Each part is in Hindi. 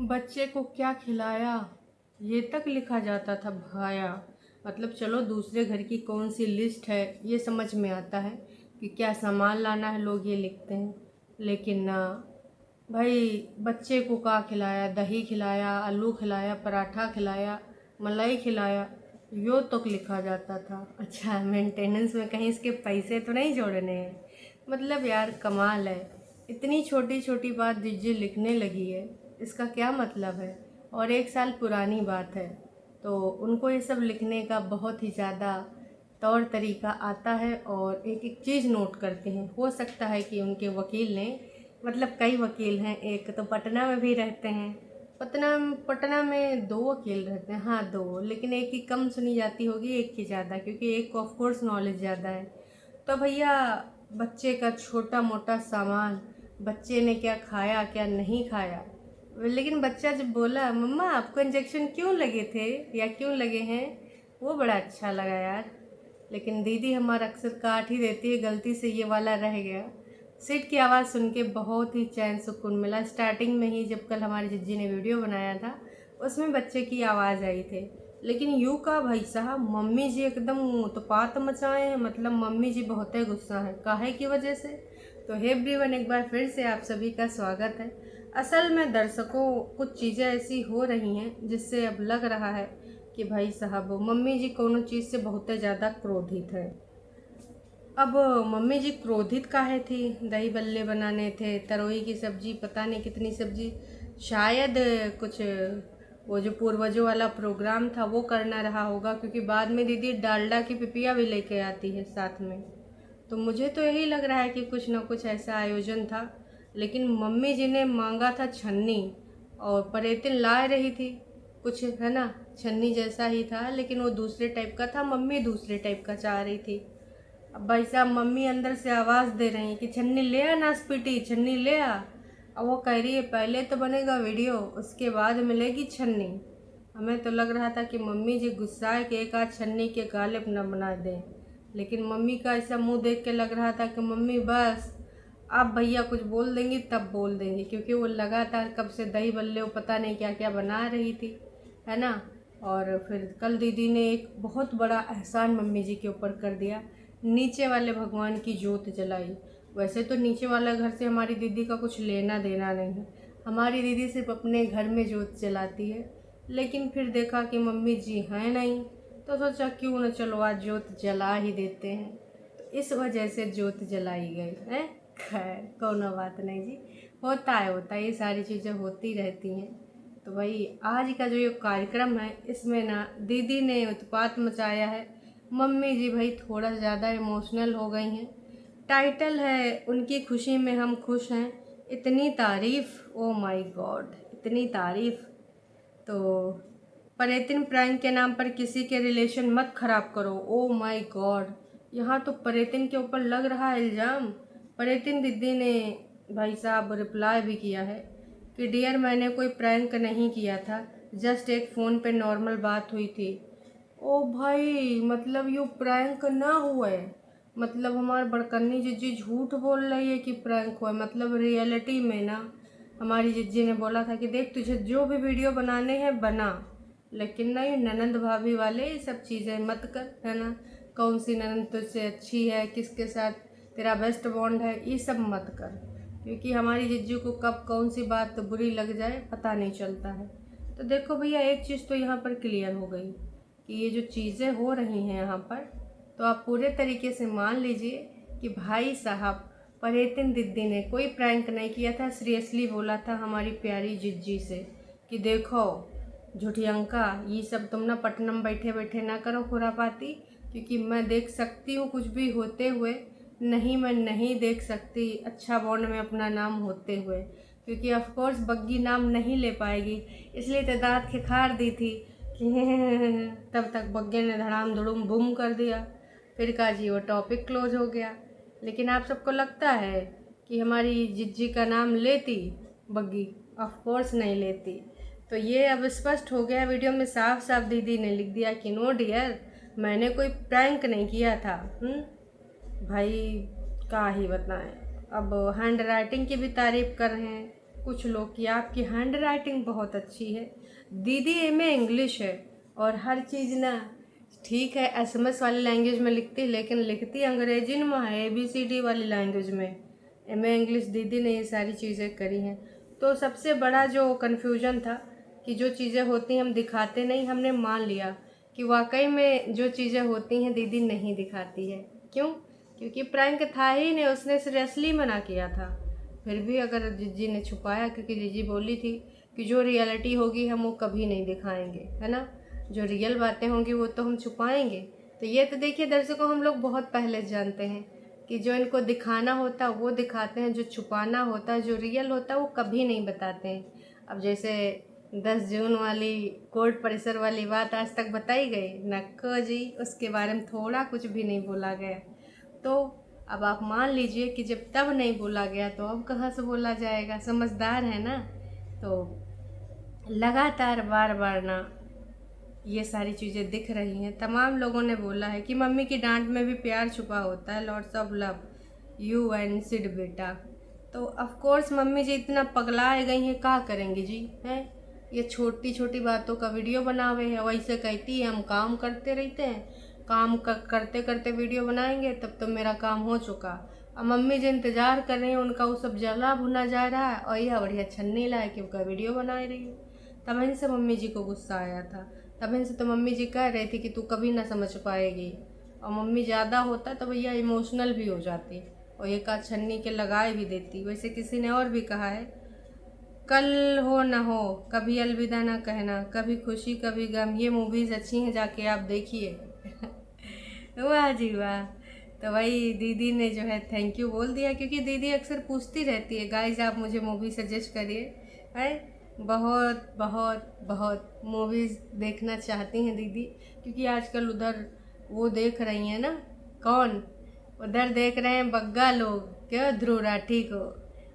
बच्चे को क्या खिलाया ये तक लिखा जाता था भाया। मतलब चलो दूसरे घर की कौन सी लिस्ट है ये समझ में आता है कि क्या सामान लाना है, लोग ये लिखते हैं। लेकिन ना भाई, बच्चे को क्या खिलाया, दही खिलाया, आलू खिलाया, पराठा खिलाया, मलाई खिलाया, यो तक लिखा जाता था। अच्छा, मेंटेनेंस में कहीं इसके पैसे तो नहीं जोड़ने हैं। मतलब यार कमाल है, इतनी छोटी छोटी बात जिज्जी लिखने लगी है, इसका क्या मतलब है। और 1 साल पुरानी बात है तो उनको ये सब लिखने का बहुत ही ज़्यादा तौर तरीका आता है और एक एक चीज़ नोट करते हैं। हो सकता है कि उनके वकील ने, मतलब कई वकील हैं, एक तो पटना में भी रहते हैं। पटना में 2 वकील रहते हैं, हाँ 2, लेकिन एक की कम सुनी जाती होगी, एक की ज़्यादा, क्योंकि एक को ऑफ कोर्स नॉलेज ज़्यादा है। तो भैया, बच्चे का छोटा मोटा सामान, बच्चे ने क्या खाया क्या नहीं खाया, लेकिन बच्चा जब बोला मम्मा आपको इंजेक्शन क्यों लगे थे या क्यों लगे हैं, वो बड़ा अच्छा लगा यार। लेकिन दीदी हमारा अक्सर काट ही देती है, गलती से ये वाला रह गया। सीट की आवाज़ सुन के बहुत ही चैन सुकून मिला। स्टार्टिंग में ही जब कल हमारी जिज्जी ने वीडियो बनाया था उसमें बच्चे की आवाज़ आई थी। लेकिन यूँ का भाई साहब, मम्मी जी एकदम उत्पात मचाए हैं। मतलब मम्मी जी बहुत ही गुस्सा है, काहे की वजह से। तो हे एवरीवन, एक बार फिर से आप सभी का स्वागत है। असल में दर्शकों, कुछ चीज़ें ऐसी हो रही हैं जिससे अब लग रहा है कि भाई साहब मम्मी जी कोनो चीज़ से बहुत ज़्यादा क्रोधित है। अब मम्मी जी क्रोधित काहे थी, दही बल्ले बनाने थे, तरोई की सब्जी, पता नहीं कितनी सब्जी, शायद कुछ वो जो पूर्वजों वाला प्रोग्राम था वो करना रहा होगा, क्योंकि बाद में दीदी डालडा की पिपिया भी लेके आती है साथ में। तो मुझे तो यही लग रहा है कि कुछ ना कुछ ऐसा आयोजन था। लेकिन मम्मी जी ने मांगा था छन्नी और परेतिन ला रही थी, कुछ है ना, छन्नी जैसा ही था लेकिन वो दूसरे टाइप का था, मम्मी दूसरे टाइप का चाह रही थी। अब भाई साहब मम्मी अंदर से आवाज़ दे रही हैं कि छन्नी ले आ नासपीटी, छन्नी ले आ। अब वो कह रही है पहले तो बनेगा वीडियो उसके बाद मिलेगी छन्नी। हमें तो लग रहा था कि मम्मी जी गुस्साए कि एक आध छन्नी के गालिब न बना दें। लेकिन मम्मी का ऐसा मुंह देख के लग रहा था कि मम्मी बस आप भैया कुछ बोल देंगी तब बोल देंगी, क्योंकि वो लगातार कब से दही बल्ले वो पता नहीं क्या क्या बना रही थी, है ना। और फिर कल दीदी ने एक बहुत बड़ा एहसान मम्मी जी के ऊपर कर दिया, नीचे वाले भगवान की जोत जलाई। वैसे तो नीचे वाला घर से हमारी दीदी का कुछ लेना देना नहीं है, हमारी दीदी सिर्फ अपने घर में जोत जलाती है। लेकिन फिर देखा कि मम्मी जी हैं नहीं, तो सोचा क्यों न चलो आज जोत जला ही देते हैं। तो इस वजह से जोत जलाई गई है। खैर कोनो बात नहीं जी, होता है, ये सारी चीज़ें होती रहती हैं। तो भाई आज का जो ये कार्यक्रम है इसमें ना दीदी ने उत्पात मचाया है, मम्मी जी भाई थोड़ा ज़्यादा इमोशनल हो गई हैं। टाइटल है उनकी खुशी में हम खुश हैं, इतनी तारीफ, ओ माय गॉड, इतनी तारीफ। तो परेतिन प्रैंक के नाम पर किसी के रिलेशन मत खराब करो, ओ माय गॉड, यहाँ तो परेतिन के ऊपर लग रहा है इल्ज़ाम। परेतिन दीदी ने भाई साहब रिप्लाई भी किया है कि डियर मैंने कोई प्रैंक नहीं किया था, जस्ट एक फ़ोन पे नॉर्मल बात हुई थी। ओ भाई, मतलब यू प्रैंक ना हुआ है, मतलब हमारे बड़कन्नी जिज्जी झूठ बोल रही है कि प्रैंक हुआ है। मतलब रियलिटी में ना हमारी जिज्जी ने बोला था कि देख तुझे जो भी वीडियो बनाने हैं बना, लेकिन नहीं, ननंद भाभी वाले ये सब चीज़ें मत कर, है ना। कौन सी ननंद तुझसे अच्छी है, किसके साथ तेरा बेस्ट बॉन्ड है, ये सब मत कर, क्योंकि हमारी जिज्जू को कब कौन सी बात बुरी लग जाए पता नहीं चलता है। तो देखो भैया, एक चीज़ तो यहाँ पर क्लियर हो गई कि ये जो चीज़ें हो रही हैं यहाँ पर, तो आप पूरे तरीके से मान लीजिए कि भाई साहब परेतिन दीदी ने कोई प्रैंक नहीं किया था। सीरियसली बोला था हमारी प्यारी जिज्जी से कि देखो झूठियंका, ये सब तुम ना पटनम बैठे बैठे ना करो खुरापाती, क्योंकि मैं देख सकती हूँ कुछ भी होते हुए, नहीं मैं नहीं देख सकती अच्छा बॉन्ड में अपना नाम होते हुए, क्योंकि ऑफ कोर्स बग्गी नाम नहीं ले पाएगी, इसलिए तो दांत खिखार दी थी कि तब तक बग्गे ने धड़ाम धुड़ुम बूम कर दिया। फिर कहा जी वो टॉपिक क्लोज हो गया। लेकिन आप सबको लगता है कि हमारी जिज्जी का नाम लेती बग्गी? ऑफ कोर्स नहीं लेती। तो ये अब स्पष्ट हो गया, वीडियो में साफ साफ दीदी ने लिख दिया कि नो डियर, मैंने कोई प्रैंक नहीं किया था। भाई क्या ही बताएं। अब हैंड राइटिंग की भी तारीफ़ कर रहे हैं कुछ लोग कि आपकी हैंड राइटिंग बहुत अच्छी है। दीदी एमए इंग्लिश है और हर चीज़ ना ठीक है एसएमएस वाली लैंग्वेज में लिखती, लेकिन लिखती अंग्रेजी में है, ABCD वाली लैंग्वेज में। एमए इंग्लिश दीदी ने ये सारी चीज़ें करी हैं। तो सबसे बड़ा जो कन्फ्यूजन था कि जो चीज़ें होती हैं हम दिखाते नहीं, हमने मान लिया कि वाकई में जो चीज़ें होती हैं दीदी नहीं दिखाती है। क्यों? क्योंकि प्रैंक था ही नहीं, उसने सीरियसली मना किया था। फिर भी अगर जीजी ने छुपाया, क्योंकि जीजी बोली थी कि जो रियलिटी होगी हम वो कभी नहीं दिखाएंगे, है ना। जो रियल बातें होंगी वो तो हम छुपाएंगे। तो ये तो देखिए दर्शकों, हम लोग बहुत पहले जानते हैं कि जो इनको दिखाना होता है वो दिखाते हैं, जो छुपाना होता है, जो रियल होता है वो कभी नहीं बताते हैं। अब जैसे 10 जून वाली कोर्ट परिसर वाली बात आज तक बताई गई नक्को जी, उसके बारे में थोड़ा कुछ भी नहीं बोला गया। तो अब आप मान लीजिए कि जब तब नहीं बोला गया तो अब कहाँ से बोला जाएगा। समझदार है ना। तो लगातार बार बार ना ये सारी चीज़ें दिख रही हैं। तमाम लोगों ने बोला है कि मम्मी की डांट में भी प्यार छुपा होता है, lots of love you and Sid बेटा। तो ऑफ कोर्स मम्मी जी इतना पगलाए गई हैं, क्या करेंगी जी हैं। ये छोटी छोटी बातों का वीडियो बनावे है, वैसे कहती है हम काम करते रहते हैं, काम करते करते वीडियो बनाएंगे तब तो मेरा काम हो चुका। अब मम्मी जी इंतज़ार कर रही हैं, उनका वो सब जला भुना जा रहा है और यह बढ़िया छन्नी लाए कि उनका वीडियो बना रही है। तब इनसे मम्मी जी को गुस्सा आया था। तब इनसे तो मम्मी जी कह रही थी कि तू कभी ना समझ पाएगी। और मम्मी ज़्यादा होता तो भैया इमोशनल भी हो जाती और एक आध छन्नी के लगाए भी देती। वैसे किसी ने और भी कहा है, कल हो ना हो कभी अलविदा ना कहना, कभी खुशी कभी गम, ये मूवीज़ अच्छी हैं, जाके आप देखिए। वाह जी वाह। तो भाई दीदी ने जो है थैंक यू बोल दिया, क्योंकि दीदी अक्सर पूछती रहती है गाइज आप मुझे मूवी सजेस्ट करिए। है बहुत बहुत बहुत मूवीज़ देखना चाहती हैं दीदी, क्योंकि आजकल उधर वो देख रही हैं ना, कौन उधर देख रहे हैं बग्गा लोग, क्या ध्रुव राठी को,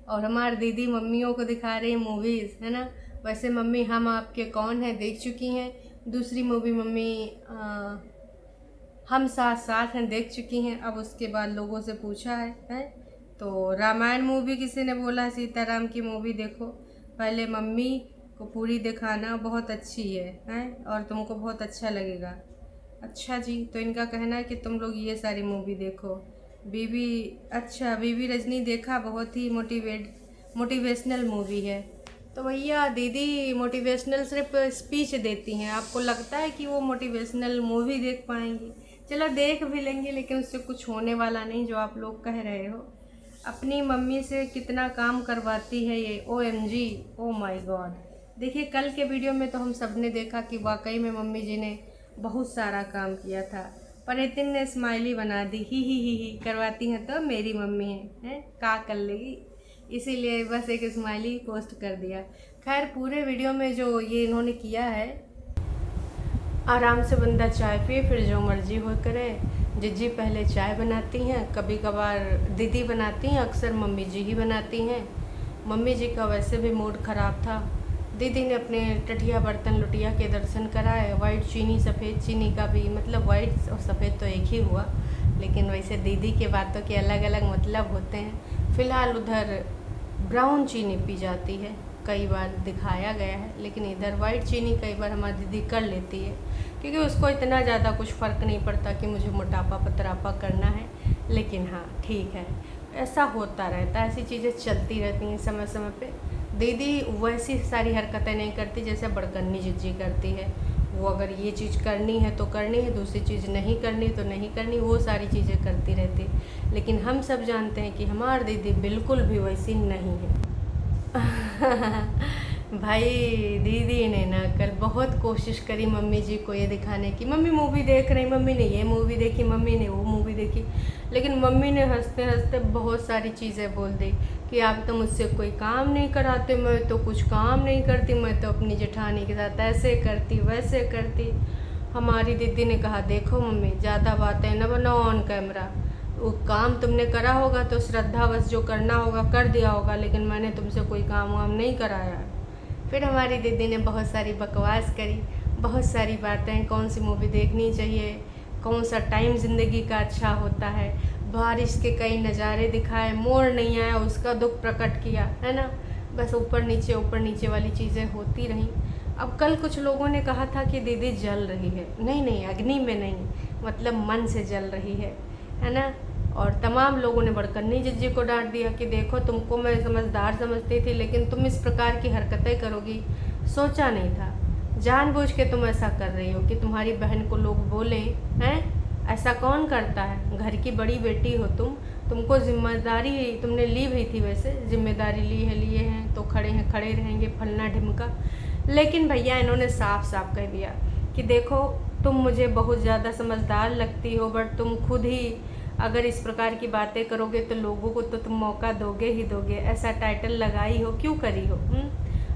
और हमारी दीदी मम्मियों को दिखा रही है मूवीज़, है ना। वैसे मम्मी हम आपके कौन हैं देख चुकी हैं। दूसरी मूवी मम्मी हम साथ साथ हैं देख चुकी हैं। अब उसके बाद लोगों से पूछा है तो रामायण मूवी किसी ने बोला सीताराम की मूवी देखो, पहले मम्मी को पूरी दिखाना, बहुत अच्छी है और तुमको बहुत अच्छा लगेगा। अच्छा जी, तो इनका कहना है कि तुम लोग ये सारी मूवी देखो। बीबी, अच्छा बीबी रजनी देखा, बहुत ही मोटिवेशनल मूवी है। तो भैया दीदी मोटिवेशनल सिर्फ स्पीच देती हैं, आपको लगता है कि वो मोटिवेशनल मूवी देख पाएंगी? चलो देख भी लेंगे, लेकिन उससे कुछ होने वाला नहीं जो आप लोग कह रहे हो। अपनी मम्मी से कितना काम करवाती है ये, OMG, ओ माय गॉड। देखिए कल के वीडियो में तो हम सब ने देखा कि वाकई में मम्मी जी ने बहुत सारा काम किया था, पर नितिन ने स्माइली बना दी, ही करवाती हैं तो मेरी मम्मी है का कर लेगी, इसीलिए बस एक स्माइली पोस्ट कर दिया। खैर पूरे वीडियो में जो ये इन्होंने किया है, आराम से बंदा चाय पिए फिर जो मर्जी हो करे। जिज्जी पहले चाय बनाती हैं, कभी कभार दीदी बनाती हैं, अक्सर मम्मी जी ही बनाती हैं। मम्मी जी का वैसे भी मूड ख़राब था, दीदी ने अपने टठिया बर्तन लुटिया के दर्शन कराए। वाइट चीनी सफ़ेद चीनी का भी मतलब वाइट और सफ़ेद तो एक ही हुआ, लेकिन वैसे दीदी के बातों के अलग अलग मतलब होते हैं। फ़िलहाल उधर ब्राउन चीनी पी जाती है, कई बार दिखाया गया है, लेकिन इधर वाइट चीनी कई बार हमारी दीदी कर लेती है, क्योंकि उसको इतना ज़्यादा कुछ फ़र्क नहीं पड़ता कि मुझे मोटापा पतरापा करना है। लेकिन हाँ ठीक है, ऐसा होता रहता है, ऐसी चीज़ें चलती रहती हैं समय समय पे। दीदी वैसी सारी हरकतें नहीं करती जैसे बड़कन्नी जिज्जी करती है। वो अगर ये चीज़ करनी है तो करनी है, दूसरी चीज़ नहीं करनी तो नहीं करनी, वो सारी चीज़ें करती रहती। लेकिन हम सब जानते हैं कि हमारी दीदी बिल्कुल भी वैसी नहीं है। भाई दीदी ने ना कल बहुत कोशिश करी मम्मी जी को ये दिखाने की, मम्मी मूवी देख रही, मम्मी ने ये मूवी देखी, मम्मी ने वो मूवी देखी, लेकिन मम्मी ने हंसते हंसते बहुत सारी चीज़ें बोल दी कि आप तो मुझसे कोई काम नहीं कराते, मैं तो कुछ काम नहीं करती, मैं तो अपनी जेठानी के साथ ऐसे करती वैसे करती। हमारी दीदी ने कहा देखो मम्मी ज़्यादा बातें न बनाओ ऑन कैमरा, वो काम तुमने करा होगा तो श्रद्धावश जो करना होगा कर दिया होगा, लेकिन मैंने तुमसे कोई काम वाम नहीं कराया। फिर हमारी दीदी ने बहुत सारी बकवास करी, बहुत सारी बातें, कौन सी मूवी देखनी चाहिए, कौन सा टाइम ज़िंदगी का अच्छा होता है, बारिश के कई नज़ारे दिखाए, मोर नहीं आया उसका दुख प्रकट किया, है ना। बस ऊपर नीचे वाली चीज़ें होती रहीं। अब कल कुछ लोगों ने कहा था कि दीदी जल रही है। नहीं नहीं, अग्नि में नहीं, मतलब मन से जल रही है ना। और तमाम लोगों ने बड़कन्नी जिज्जी को डांट दिया कि देखो, तुमको मैं समझदार समझती थी, लेकिन तुम इस प्रकार की हरकतें करोगी सोचा नहीं था। जानबूझ के तुम ऐसा कर रही हो कि तुम्हारी बहन को लोग बोलें, हैं ऐसा कौन करता है। घर की बड़ी बेटी हो तुमको जिम्मेदारी तुमने ली हुई थी, वैसे जिम्मेदारी लिए हैं तो खड़े रहेंगे फलना ढिमका। लेकिन भैया इन्होंने साफ साफ कह दिया कि देखो, तुम मुझे बहुत ज़्यादा समझदार लगती हो, बट तुम खुद ही अगर इस प्रकार की बातें करोगे तो लोगों को तो तुम मौका दोगे ही दोगे। ऐसा टाइटल लगाई हो, क्यों करी हो?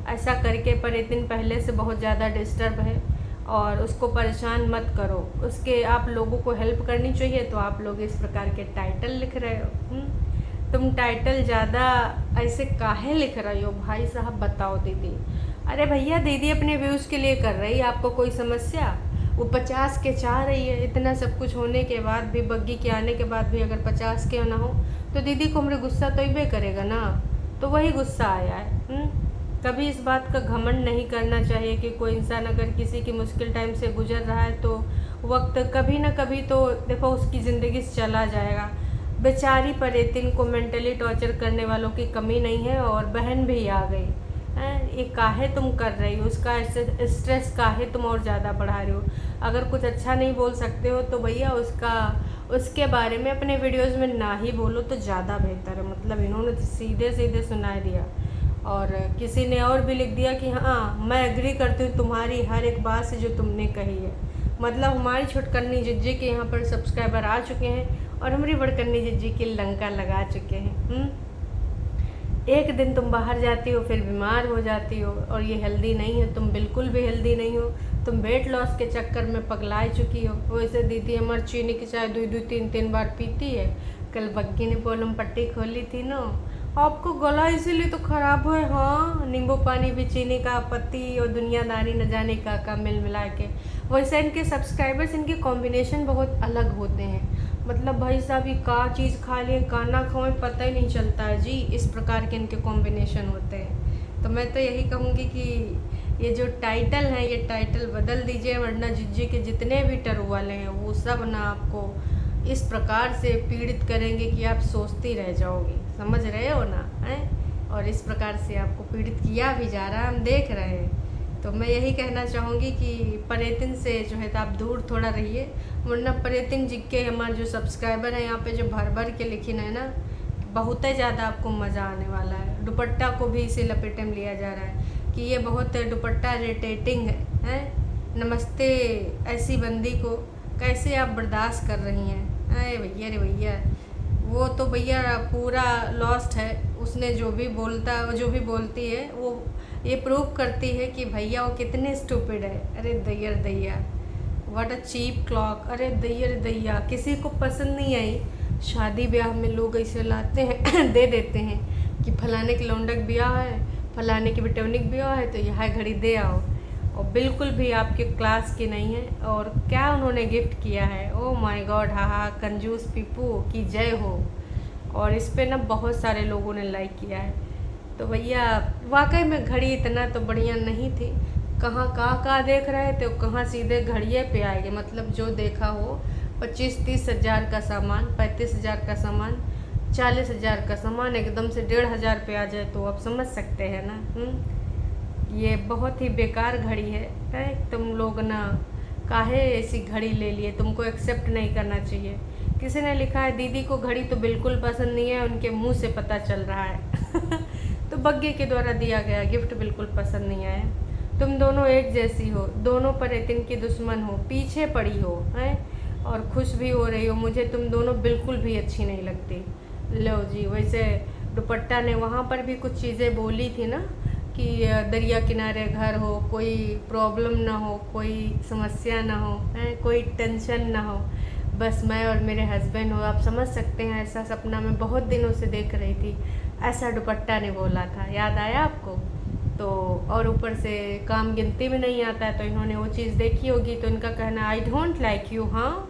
ऐसा करके पर एक दिन पहले से बहुत ज़्यादा डिस्टर्ब है और उसको परेशान मत करो। उसके आप लोगों को हेल्प करनी चाहिए तो आप लोग इस प्रकार के टाइटल लिख रहे हो। तुम टाइटल ज़्यादा ऐसे काहे लिख रही हो भाई साहब, बताओ दीदी। अरे भैया, दीदी अपने व्यूज़ के लिए कर रही है, आपको कोई समस्या? वो 50 के चाह रही है। इतना सब कुछ होने के बाद भी, बग्गी के आने के बाद भी अगर 50 के ना हो तो दीदी को हमरे गुस्सा तो ही करेगा ना। तो वही गुस्सा आया है। कभी इस बात का घमंड नहीं करना चाहिए कि कोई इंसान अगर किसी की मुश्किल टाइम से गुजर रहा है तो वक्त कभी ना कभी तो देखो उसकी ज़िंदगी से चला जाएगा। बेचारी परेतिन को मेंटली टॉर्चर करने वालों की कमी नहीं है, और बहन भी आ गई है। ये काहे तुम कर रही हो, उसका स्ट्रेस काहे तुम और ज़्यादा बढ़ा रही हो। अगर कुछ अच्छा नहीं बोल सकते हो तो भैया उसके बारे में अपने वीडियोज़ में ना ही बोलो तो ज़्यादा बेहतर है। मतलब इन्होंने तो सीधे सीधे सुना दिया। और किसी ने और भी लिख दिया कि हाँ, मैं एग्री करती हूँ तुम्हारी हर एक बात से जो तुमने कही है। मतलब हमारी छुटकन्नी जिज्जी के यहाँ पर सब्सक्राइबर आ चुके हैं और हमारी बड़कन्नी जिज्जी की लंका लगा चुके हैं। एक दिन तुम बाहर जाती हो फिर बीमार हो जाती हो, और ये हेल्दी नहीं है। तुम बिल्कुल भी हेल्दी नहीं हो। तुम वेट लॉस के चक्कर में पगला चुकी हो। वैसे दीदी हमारी चीनी की चाय 2-3 बार पीती है। कल बग्गी ने पोलम पट्टी खोली थी ना, आपको गला इसीलिए तो ख़राब हुआ है। हाँ, नींबू पानी भी चीनी का पत्ती और दुनियादारी न जाने का मिल मिला के। वैसे इनके सब्सक्राइबर्स, इनके कॉम्बिनेशन बहुत अलग होते हैं। मतलब भाई साहब, ये का चीज़ खा लें का ना खाएं पता ही नहीं चलता है जी। इस प्रकार के इनके कॉम्बिनेशन होते हैं। तो मैं तो यही कहूँगी कि ये जो टाइटल है ये टाइटल बदल दीजिए, वरना जिज्जी के जितने भी टरू वाले हैं वो सब ना आपको इस प्रकार से पीड़ित करेंगे कि आप सोचती रह जाओगी। समझ रहे हो ना? हैं? और इस प्रकार से आपको पीड़ित किया भी जा रहा है, हम देख रहे हैं। तो मैं यही कहना चाहूँगी कि परेतिन से जो है तो आप दूर थोड़ा रहिए, वरना परेतिन जी के हमारे जो सब्सक्राइबर हैं यहाँ पे जो भर के लिखी है ना, बहुत ही ज़्यादा आपको मज़ा आने वाला है। दुपट्टा को भी इसी लपेटे में लिया जा रहा है कि ये बहुत दुपट्टा इरिटेटिंग है। नमस्ते ऐसी बंदी को कैसे आप बर्दाश्त कर रही हैं? अरे भैया रे भैया, वो तो भैया पूरा लॉस्ट है। उसने जो भी बोलती है वो ये प्रूव करती है कि भैया वो कितने स्टूपिड है। अरे दैया, व्हाट अ चीप क्लॉक। अरे दैया, किसी को पसंद नहीं आई। शादी ब्याह में लोग ऐसे लाते हैं दे देते हैं कि फलाने के लौंडक ब्याह है, फलाने की बिटौनिक ब्याह है तो यह घड़ी दे आओ, और बिल्कुल भी आपके क्लास की नहीं है। और क्या उन्होंने गिफ्ट किया है, ओह माय गॉड, हाँ, कंजूस पीपू की जय हो। और इस पे ना बहुत सारे लोगों ने लाइक किया है। तो भैया वाकई में घड़ी इतना तो बढ़िया नहीं थी। कहाँ देख रहे थे, कहाँ सीधे घड़िए पे आएंगे। मतलब जो देखा हो 25-30 हज़ार का सामान, 35 हज़ार का सामान, 40 हज़ार का सामान एकदम से 1,500 पे आ जाए तो आप समझ सकते हैं ना। ये बहुत ही बेकार घड़ी है। तुम लोग ना काहे ऐसी घड़ी ले लिए, तुमको एक्सेप्ट नहीं करना चाहिए। किसी ने लिखा है दीदी को घड़ी तो बिल्कुल पसंद नहीं है, उनके मुंह से पता चल रहा है तो बग्गे के द्वारा दिया गया गिफ्ट बिल्कुल पसंद नहीं आया। तुम दोनों एक जैसी हो, दोनों परेतिन की दुश्मन हो, पीछे पड़ी हो हैं, और खुश भी हो रही हो। मुझे तुम दोनों बिल्कुल भी अच्छी नहीं लगती। लो जी, वैसे दुपट्टा ने वहाँ पर भी कुछ चीज़ें बोली थी ना कि दरिया किनारे घर हो, कोई प्रॉब्लम ना हो, कोई समस्या ना हो, हैं, कोई टेंशन ना हो, बस मैं और मेरे हस्बैंड हो। आप समझ सकते हैं, ऐसा सपना मैं बहुत दिनों से देख रही थी। ऐसा दुपट्टा ने बोला था, याद आया आपको? तो और ऊपर से काम गिनती में नहीं आता है, तो इन्होंने वो चीज़ देखी होगी तो इनका कहना आई डोंट लाइक यू। हाँ,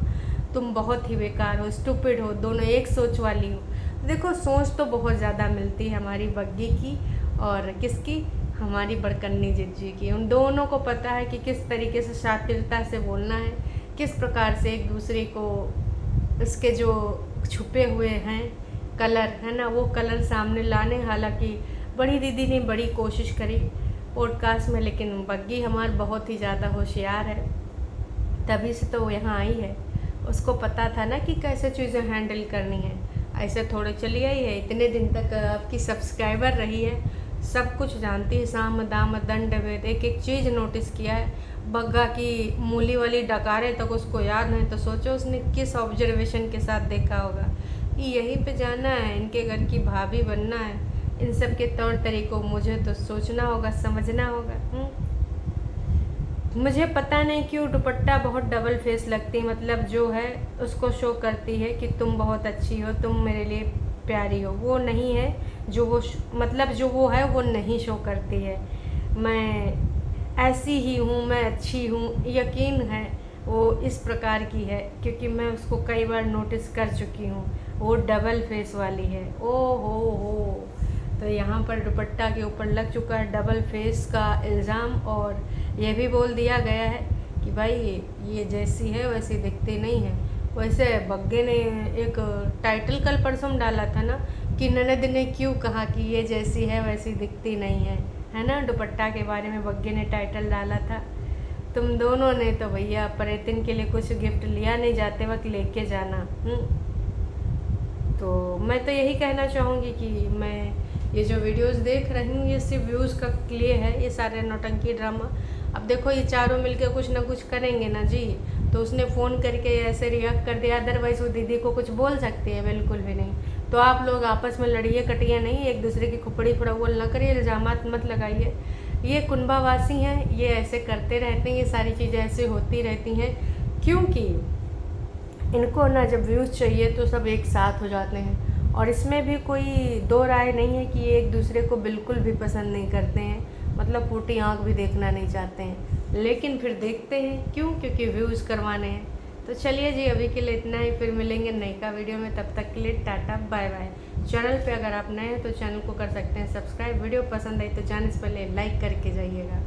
तुम बहुत ही बेकार हो, स्टूपिड हो, दोनों एक सोच वाली हो। देखो, सोच तो बहुत ज़्यादा मिलती है हमारी बग्गी की और किसकी, हमारी बड़कन्नी जिज्जी की। उन दोनों को पता है कि किस तरीके से शातिरता से बोलना है, किस प्रकार से एक दूसरे को उसके जो छुपे हुए हैं कलर है ना, वो कलर सामने लाने। हालांकि बड़ी दीदी ने बड़ी कोशिश करी पॉडकास्ट में, लेकिन बग्गी हमार बहुत ही ज़्यादा होशियार है, तभी से तो वो यहाँ आई है। उसको पता था ना कि कैसे चीज़ें हैंडल करनी है, ऐसे थोड़े चली आई है। इतने दिन तक आपकी सब्सक्राइबर रही है, सब कुछ जानती है, साम दाम दंड भेद, एक एक चीज़ नोटिस किया है। बग्गा की मूली वाली डकारे तक उसको याद नहीं, तो सोचो उसने किस ऑब्जर्वेशन के साथ देखा होगा कि यहीं पे जाना है, इनके घर की भाभी बनना है, इन सब के तौर तरीक़ों मुझे तो सोचना होगा, समझना होगा। मुझे पता नहीं क्यों दुपट्टा बहुत डबल फेस लगती है, मतलब जो है उसको शो करती है कि तुम बहुत अच्छी हो, तुम मेरे लिए प्यारी हो, वो नहीं है जो वो मतलब जो वो है वो नहीं शो करती है। मैं ऐसी ही हूँ, मैं अच्छी हूँ, यकीन है वो इस प्रकार की है, क्योंकि मैं उसको कई बार नोटिस कर चुकी हूँ, वो डबल फेस वाली है। ओ हो, तो यहाँ पर दुपट्टा के ऊपर लग चुका है डबल फेस का इल्ज़ाम, और ये भी बोल दिया गया है कि भाई ये जैसी है वैसी दिखती नहीं है। वैसे बग्गे ने एक टाइटल कल परसों डाला था ना कि ननद ने क्यों कहा कि ये जैसी है वैसी दिखती नहीं है ना, दुपट्टा के बारे में बग्गे ने टाइटल डाला था। तुम दोनों ने तो भैया परेतिन के लिए कुछ गिफ्ट लिया नहीं, जाते वक्त लेके जाना। तो मैं तो यही कहना चाहूँगी कि मैं ये जो वीडियोस देख रही हूँ ये सिर्फ व्यूज़ का लिए है, ये सारे नौटंकी ड्रामा। अब देखो ये चारों मिलकर कुछ ना कुछ करेंगे ना जी, तो उसने फ़ोन करके ऐसे रिएक्ट कर दिया, अदरवाइज़ वो दीदी को कुछ बोल सकती है, बिल्कुल भी नहीं। तो आप लोग आपस में लड़िए कटिए नहीं, एक दूसरे की खुपड़ी फड़ावल ना करिए, इल्ज़ामात मत लगाइए। ये कुनबावासी हैं, ये ऐसे करते रहते हैं, ये सारी चीज़ें ऐसे होती रहती हैं, क्योंकि इनको ना जब व्यूज़ चाहिए तो सब एक साथ हो जाते हैं। और इसमें भी कोई दो राय नहीं है कि ये एक दूसरे को बिल्कुल भी पसंद नहीं करते हैं, मतलब फूटी आँख भी देखना नहीं चाहते हैं, लेकिन फिर देखते हैं क्यों, क्योंकि व्यूज़ करवाने हैं। तो चलिए जी, अभी के लिए इतना ही, फिर मिलेंगे नई का वीडियो में, तब तक के लिए टाटा बाय बाय। चैनल पे अगर आप नए हैं तो चैनल को कर सकते हैं सब्सक्राइब, वीडियो पसंद आई तो जाने से पहले लाइक करके जाइएगा।